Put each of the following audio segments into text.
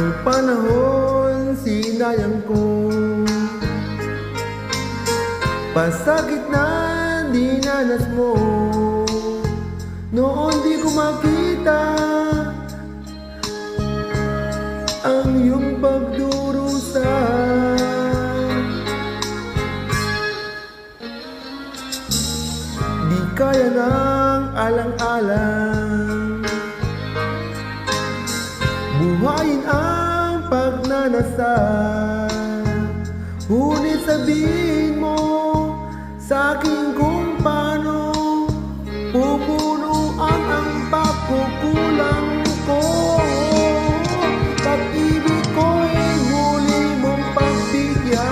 Ang panahon sinayang ko, pasakit na dinanas mo. Noon di ko makita ang iyong pagdurusa. Di kaya ng alang-alang buhayin ang pagnanasa. Ngunit sabihin mo sa akin kung paano pupunuan ang pagkukulang ko. Pag-ibig ko'y muli mong pagbigyan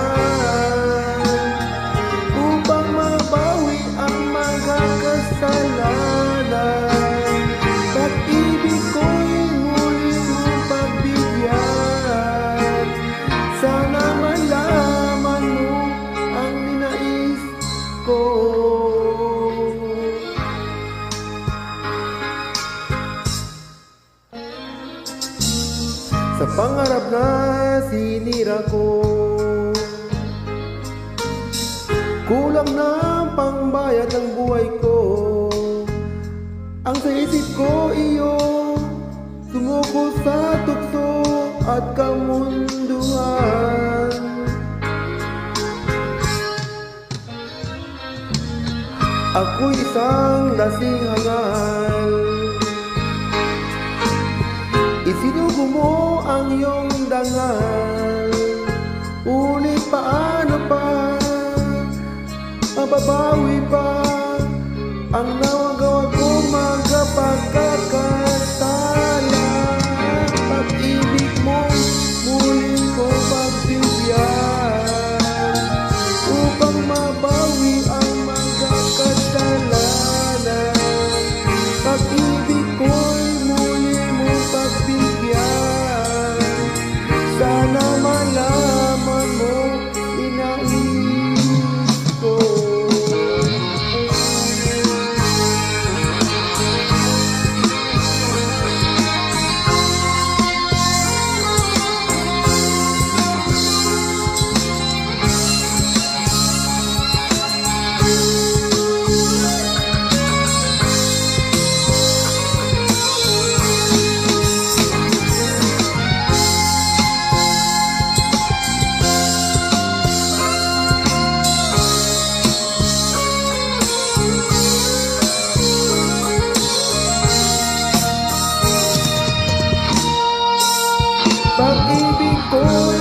upang mabawi ang mga kasalanan. Pag-ibig ko'y muli mong pagbigyan. Sana malaman mo ang ninais ko. Sa pangarap na sinira ko, kulang na ang pangbayad ng buhay ko. Ang sa isip ko iyo, sumuko sa tukso at kamunduhan. Ako'y isang lasing hangal, isinugo mo ang iyong dangal. Ngunit paano pa mababawi pa ang nawagawa kong mga pagkakasala? Pag-ibig mo muling ko pagbigyan upang mabawi ang mga kasalanan. Pag-ibig ko'y muli mo pagbigyan. Sana malaman mo inais ko. Pag-ibig ko'y